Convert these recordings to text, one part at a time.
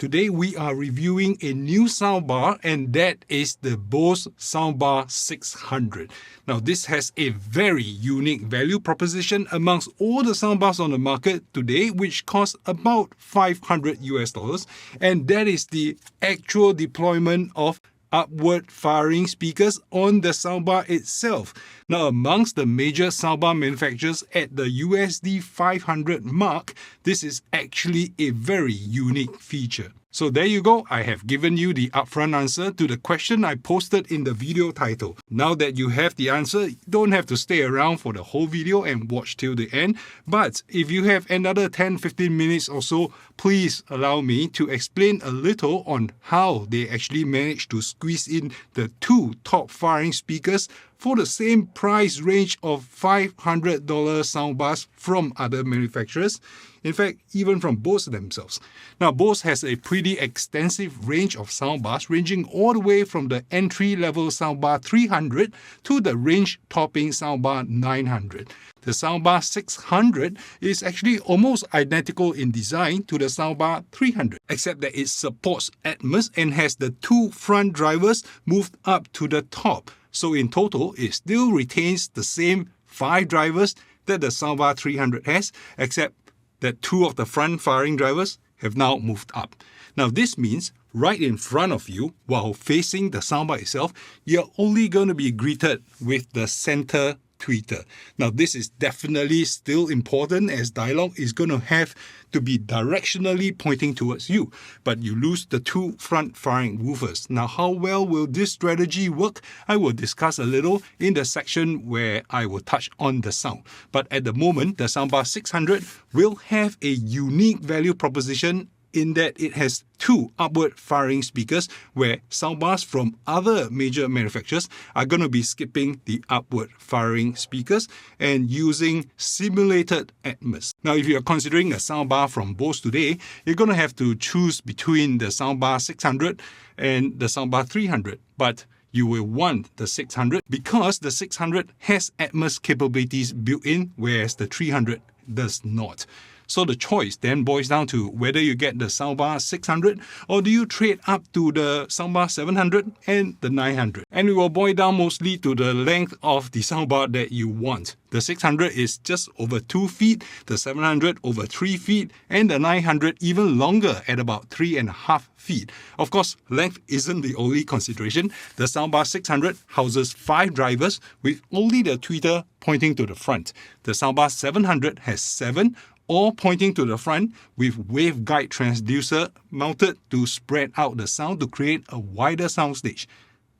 Today we are reviewing a new soundbar, and that is the Bose Soundbar 600. Now this has a very unique value proposition amongst all the soundbars on the market today, which cost about $500, and that is the actual deployment of upward firing speakers on the soundbar itself. Now, amongst the major soundbar manufacturers at the USD500 mark, this is actually a very unique feature. So there you go, I have given you the upfront answer to the question I posted in the video title. Now that you have the answer, you don't have to stay around for the whole video and watch till the end. But if you have another 10-15 minutes or so, please allow me to explain a little on how they actually managed to squeeze in the two top firing speakers for the same price range of $500 soundbars from other manufacturers. In fact, even from Bose themselves. Now, Bose has a pretty extensive range of soundbars, ranging all the way from the entry-level soundbar 300 to the range-topping soundbar 900. The soundbar 600 is actually almost identical in design to the soundbar 300, except that it supports Atmos and has the two front drivers moved up to the top. So in total, it still retains the same 5 drivers that the soundbar 300 has, except that 2 of the front firing drivers have now moved up. Now this means right in front of you, while facing the soundbar itself, you're only going to be greeted with the center tweeter. Now this is definitely still important, as dialogue is going to have to be directionally pointing towards you, but you lose the 2 front firing woofers. Now how well will this strategy work? I will discuss a little in the section where I will touch on the sound. But at the moment, the soundbar 600 will have a unique value proposition in that it has 2 upward firing speakers, where soundbars from other major manufacturers are going to be skipping the upward firing speakers and using simulated Atmos. Now, if you are considering a soundbar from Bose today, you're going to have to choose between the soundbar 600 and the soundbar 300. But you will want the 600 because the 600 has Atmos capabilities built in, whereas the 300 does not. So the choice then boils down to whether you get the soundbar 600 or do you trade up to the soundbar 700 and the 900. And it will boil down mostly to the length of the soundbar that you want. The 600 is just over 2 feet, the 700 over 3 feet, and the 900 even longer at about 3.5 feet. Of course, length isn't the only consideration. The soundbar 600 houses 5 drivers with only the tweeter pointing to the front. The soundbar 700 has 7, all pointing to the front, with waveguide transducer mounted to spread out the sound to create a wider soundstage.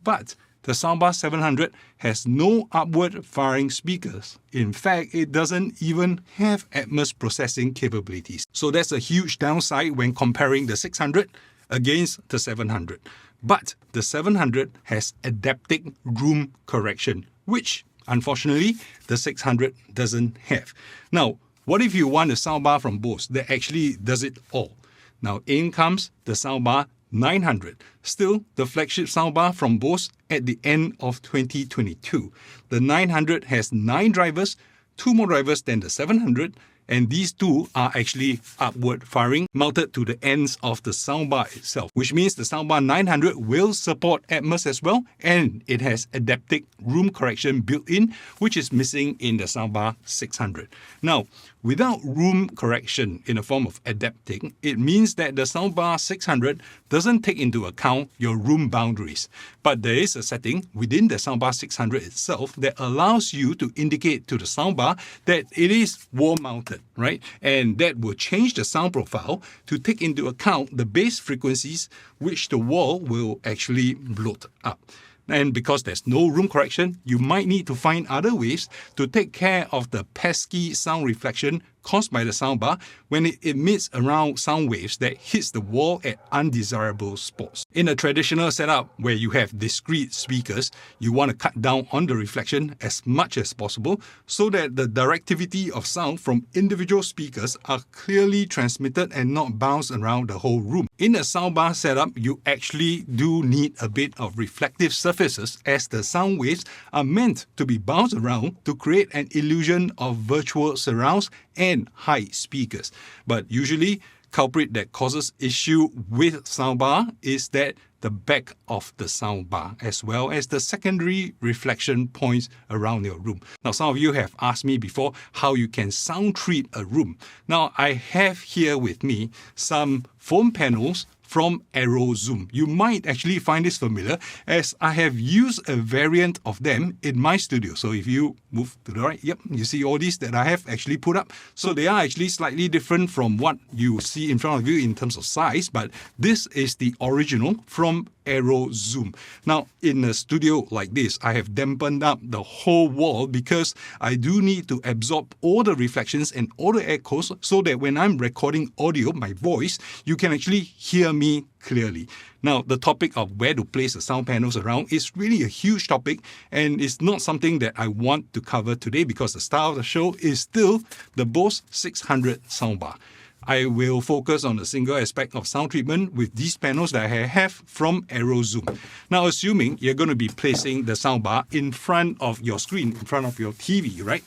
But the soundbar 700 has no upward firing speakers. In fact, it doesn't even have Atmos processing capabilities. So that's a huge downside when comparing the 600 against the 700. But the 700 has adaptive room correction, which unfortunately the 600 doesn't have. Now, what if you want a soundbar from Bose that actually does it all? Now in comes the soundbar 900, still the flagship soundbar from Bose at the end of 2022. The 900 has 9 drivers, 2 more drivers than the 700, and these 2 are actually upward firing mounted to the ends of the soundbar itself, which means the soundbar 900 will support Atmos as well, and it has adaptive room correction built in, which is missing in the soundbar 600. Now, without room correction in the form of adapting, it means that the soundbar 600 doesn't take into account your room boundaries. But there is a setting within the soundbar 600 itself that allows you to indicate to the soundbar that it is wall-mounted, right? And that will change the sound profile to take into account the bass frequencies which the wall will actually bloat up. And because there's no room correction, you might need to find other ways to take care of the pesky sound reflection caused by the soundbar when it emits around sound waves that hits the wall at undesirable spots. In a traditional setup where you have discrete speakers, you want to cut down on the reflection as much as possible so that the directivity of sound from individual speakers are clearly transmitted and not bounced around the whole room. In a soundbar setup, you actually do need a bit of reflective surfaces, as the sound waves are meant to be bounced around to create an illusion of virtual surrounds and high speakers. But usually, culprit that causes issue with soundbar is that the back of the soundbar, as well as the secondary reflection points around your room. Now, some of you have asked me before how you can sound treat a room. Now, I have here with me some foam panels from Arrowzoom. You might actually find this familiar, as I have used a variant of them in my studio. So if you move to the right, you see all these that I have actually put up. So they are actually slightly different from what you see in front of you in terms of size, but this is the original from Arrowzoom. Now, in a studio like this, I have dampened up the whole wall because I do need to absorb all the reflections and all the echoes so that when I'm recording audio, my voice, you can actually hear me clearly. Now, the topic of where to place the sound panels around is really a huge topic, and it's not something that I want to cover today because the star of the show is still the Bose 600 soundbar. I will focus on a single aspect of sound treatment with these panels that I have from Arrowzoom. Now, assuming you're going to be placing the soundbar in front of your screen, in front of your TV, right?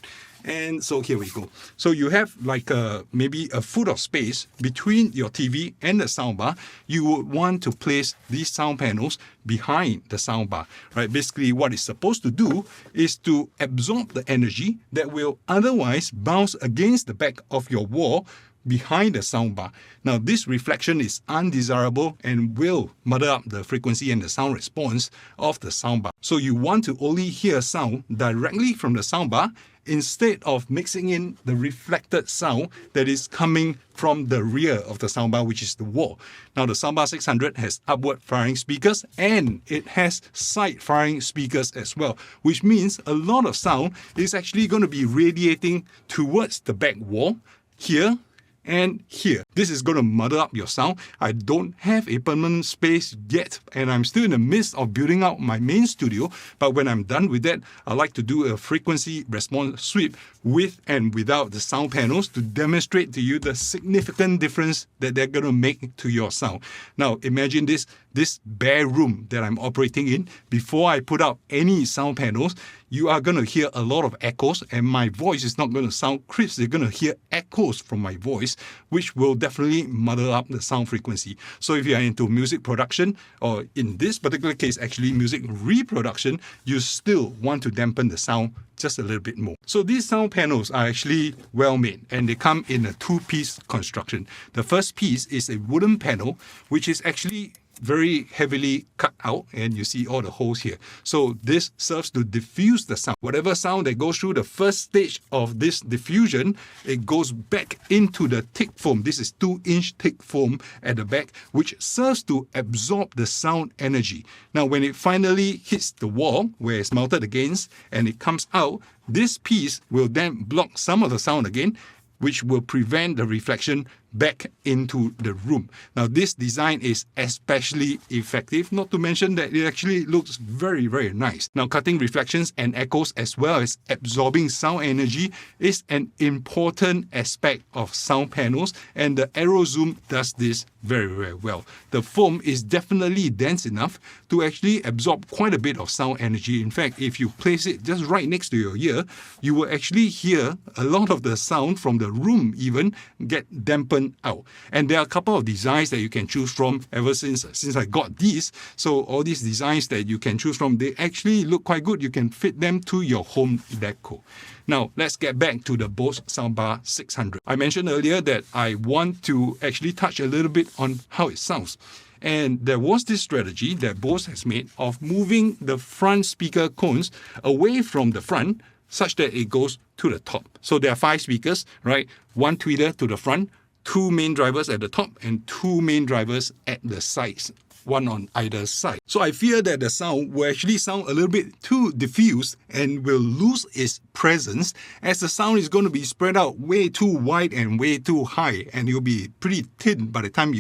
And so here we go. So you have like maybe a foot of space between your TV and the soundbar. You would want to place these sound panels behind the soundbar, right? Basically, what it's supposed to do is to absorb the energy that will otherwise bounce against the back of your wall behind the soundbar. Now, this reflection is undesirable and will muddle up the frequency and the sound response of the soundbar. So you want to only hear sound directly from the soundbar instead of mixing in the reflected sound that is coming from the rear of the soundbar, which is the wall. Now, the Soundbar 600 has upward firing speakers and it has side firing speakers as well, which means a lot of sound is actually going to be radiating towards the back wall here and here. This is going to muddle up your sound. I don't have a permanent space yet, and I'm still in the midst of building out my main studio, but when I'm done with that, I like to do a frequency response sweep with and without the sound panels to demonstrate to you the significant difference that they're going to make to your sound. Now, imagine this bare room that I'm operating in. Before I put out any sound panels, you are going to hear a lot of echoes, and my voice is not going to sound crisp. You're going to hear echoes from my voice, which will definitely muddle up the sound frequency. So if you are into music production, or in this particular case, actually music reproduction, you still want to dampen the sound just a little bit more. So these sound panels are actually well made, and they come in a two-piece construction. The first piece is a wooden panel, which is actually very heavily cut out, and you see all the holes here. So this serves to diffuse the sound. Whatever sound that goes through the first stage of this diffusion, it goes back into the thick foam. This is 2-inch thick foam at the back, which serves to absorb the sound energy. Now, when it finally hits the wall where it's mounted against and it comes out, this piece will then block some of the sound again, which will prevent the reflection back into the room. Now, this design is especially effective, not to mention that it actually looks very, very nice. Now, cutting reflections and echoes as well as absorbing sound energy is an important aspect of sound panels, and the Arrowzoom does this very, very well. The foam is definitely dense enough to actually absorb quite a bit of sound energy. In fact, if you place it just right next to your ear, you will actually hear a lot of the sound from the room even get dampened out. And there are a couple of designs that you can choose from ever since I got these. So all these designs that you can choose from, they actually look quite good. You can fit them to your home deco. Now, let's get back to the Bose Soundbar 600. I mentioned earlier that I want to actually touch a little bit on how it sounds. And there was this strategy that Bose has made of moving the front speaker cones away from the front such that it goes to the top. So there are 5 speakers, right? 1 tweeter to the front, 2 main drivers at the top, and 2 main drivers at the sides, 1 on either side. So I fear that the sound will actually sound a little bit too diffused and will lose its presence, as the sound is going to be spread out way too wide and way too high, and you'll be pretty thin by the time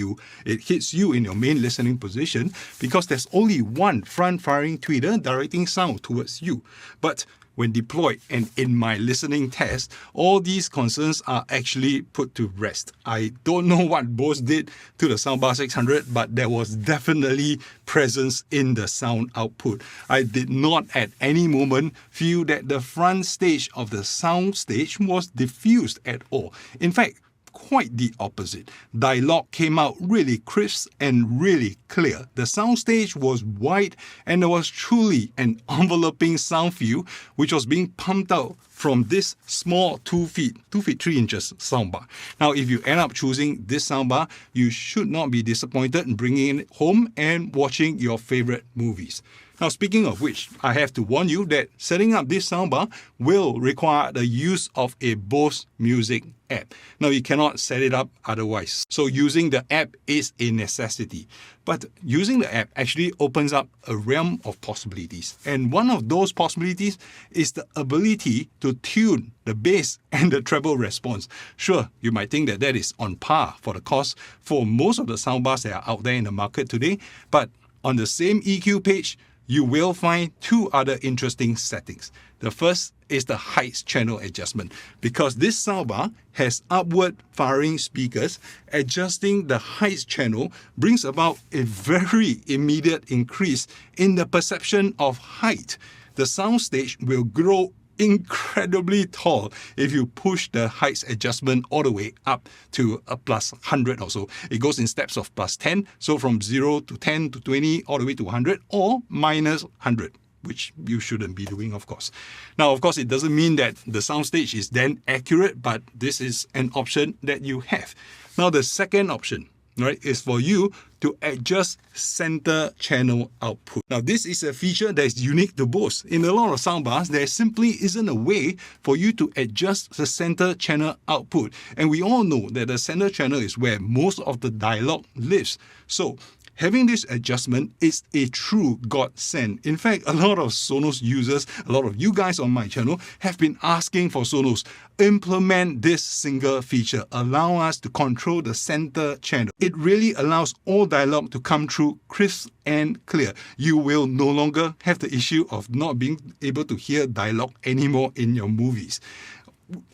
it hits you in your main listening position, because there's only 1 front firing tweeter directing sound towards you. But when deployed and in my listening test, all these concerns are actually put to rest. I don't know what Bose did to the Soundbar 600, but there was definitely presence in the sound output. I did not at any moment feel that the front stage of the sound stage was diffused at all. In fact, quite the opposite. Dialogue came out really crisp and really clear. The soundstage was wide and there was truly an enveloping sound feel which was being pumped out from this small 2 feet 3 inches soundbar. Now, if you end up choosing this soundbar, you should not be disappointed in bringing it home and watching your favorite movies. Now, speaking of which, I have to warn you that setting up this soundbar will require the use of a Bose Music app. Now, you cannot set it up otherwise. So using the app is a necessity. But using the app actually opens up a realm of possibilities. And one of those possibilities is the ability to tune the bass and the treble response. Sure, you might think that that is on par for the cost for most of the soundbars that are out there in the market today. But on the same EQ page, you will find two other interesting settings. The first is the height channel adjustment, because this soundbar has upward firing speakers. Adjusting the height channel brings about a very immediate increase in the perception of height. The soundstage will grow incredibly tall if you push the height adjustment all the way up to a plus 100 or so. It goes in steps of plus 10, so from 0 to 10 to 20 all the way to 100, or minus 100, which you shouldn't be doing, of course. Now, of course, it doesn't mean that the soundstage is then accurate, but this is an option that you have. Now, the second option, right, is for you to adjust center channel output. Now, this is a feature that is unique to Bose. In a lot of soundbars, there simply isn't a way for you to adjust the center channel output. And we all know that the center channel is where most of the dialogue lives. So, having this adjustment is a true godsend. In fact, a lot of Sonos users, a lot of you guys on my channel have been asking for Sonos, implement this single feature, allow us to control the center channel. It really allows all dialogue to come through crisp and clear. You will no longer have the issue of not being able to hear dialogue anymore in your movies.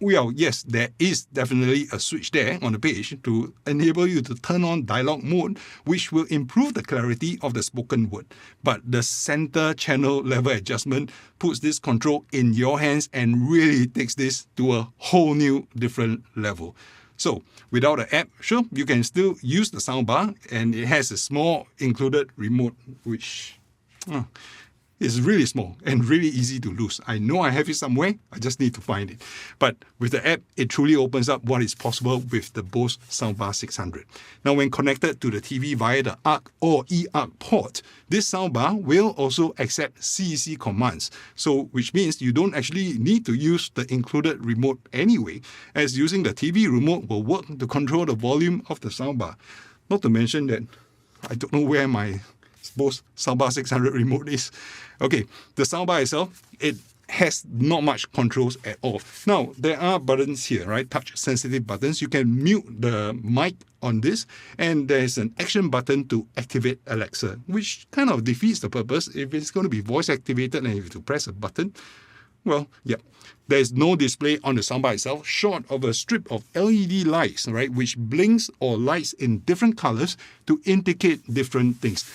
Well, yes, there is definitely a switch there on the page to enable you to turn on dialogue mode, which will improve the clarity of the spoken word. But the center channel level adjustment puts this control in your hands and really takes this to a whole new different level. So, without an app, sure, you can still use the soundbar, and it has a small included remote, which is really small and really easy to lose. I know I have it somewhere, I just need to find it. But with the app, it truly opens up what is possible with the Bose Soundbar 600. Now, when connected to the TV via the ARC or eARC port, this soundbar will also accept CEC commands. So, which means you don't actually need to use the included remote anyway, as using the TV remote will work to control the volume of the soundbar. Not to mention that I don't know where my Bose Soundbar 600 remote is. Okay, the soundbar itself, it has not much controls at all. Now, there are buttons here, right? Touch sensitive buttons. You can mute the mic on this, and there's an action button to activate Alexa, which kind of defeats the purpose. If it's going to be voice activated and you have to press a button, well, yeah. There's no display on the soundbar itself, short of a strip of LED lights, right, which blinks or lights in different colors to indicate different things.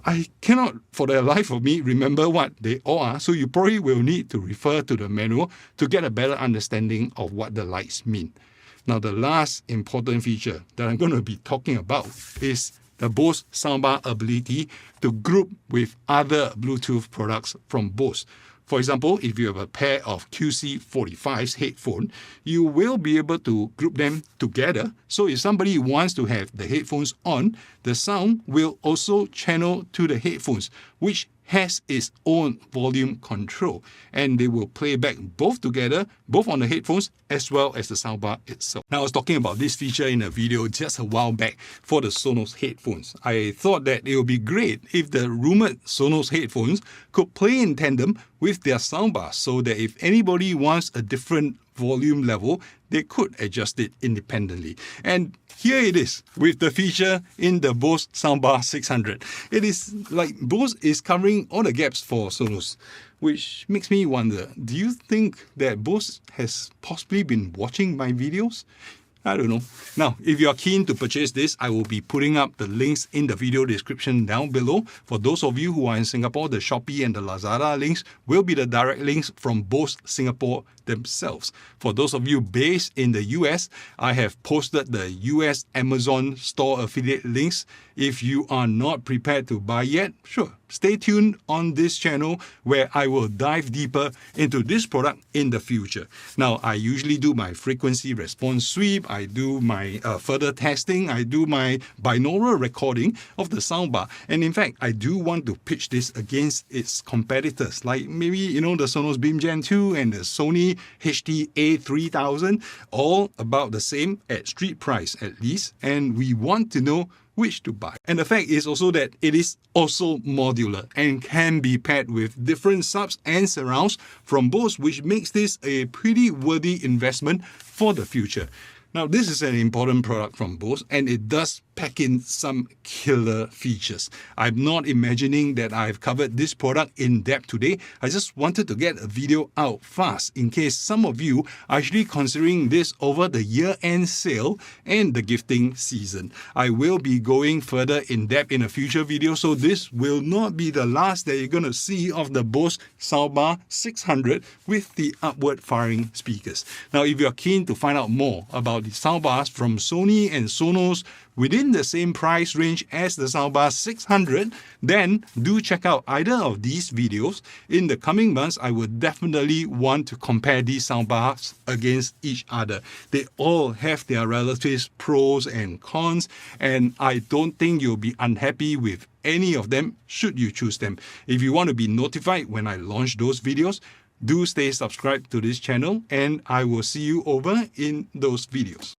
I cannot, for the life of me, remember what they all are, so you probably will need to refer to the manual to get a better understanding of what the lights mean. Now, the last important feature that I'm going to be talking about is the Bose soundbar ability to group with other Bluetooth products from Bose. For example, if you have a pair of QC45's headphone, you will be able to group them together. So if somebody wants to have the headphones on, the sound will also channel to the headphones, which has its own volume control, and they will play back both together, both on the headphones as well as the soundbar itself. Now, I was talking about this feature in a video just a while back for the Sonos headphones. I thought that it would be great if the rumored Sonos headphones could play in tandem with their soundbar, so that if anybody wants a different volume level, they could adjust it independently. And here it is with the feature in the Bose Soundbar 600. It is like Bose is covering all the gaps for Sonos, which makes me wonder, do you think that Bose has possibly been watching my videos? I don't know. Now, if you are keen to purchase this, I will be putting up the links in the video description down below. For those of you who are in Singapore, the Shopee and the Lazada links will be the direct links from Bose Singapore themselves. For those of you based in the US, I have posted the US Amazon store affiliate links. If you are not prepared to buy yet, sure, stay tuned on this channel where I will dive deeper into this product in the future. Now, I usually do my frequency response sweep, I do my further testing, I do my binaural recording of the soundbar, and in fact, I do want to pitch this against its competitors, like maybe, the Sonos Beam Gen 2 and the Sony HDA3000, all about the same at street price at least, and we want to know which to buy. And the fact is also that it is also modular and can be paired with different subs and surrounds from Bose, which makes this a pretty worthy investment for the future. Now, this is an important product from Bose, and it does pack in some killer features. I'm not imagining that I've covered this product in depth today. I just wanted to get a video out fast in case some of you are actually considering this over the year-end sale and the gifting season. I will be going further in depth in a future video, so this will not be the last that you're going to see of the Bose Soundbar 600 with the upward firing speakers. Now, if you're keen to find out more about the soundbars from Sony and Sonos within the same price range as the Soundbar 600, then do check out either of these videos. In the coming months, I would definitely want to compare these soundbars against each other. They all have their relative pros and cons, and I don't think you'll be unhappy with any of them should you choose them. If you want to be notified when I launch those videos, do stay subscribed to this channel, and I will see you over in those videos.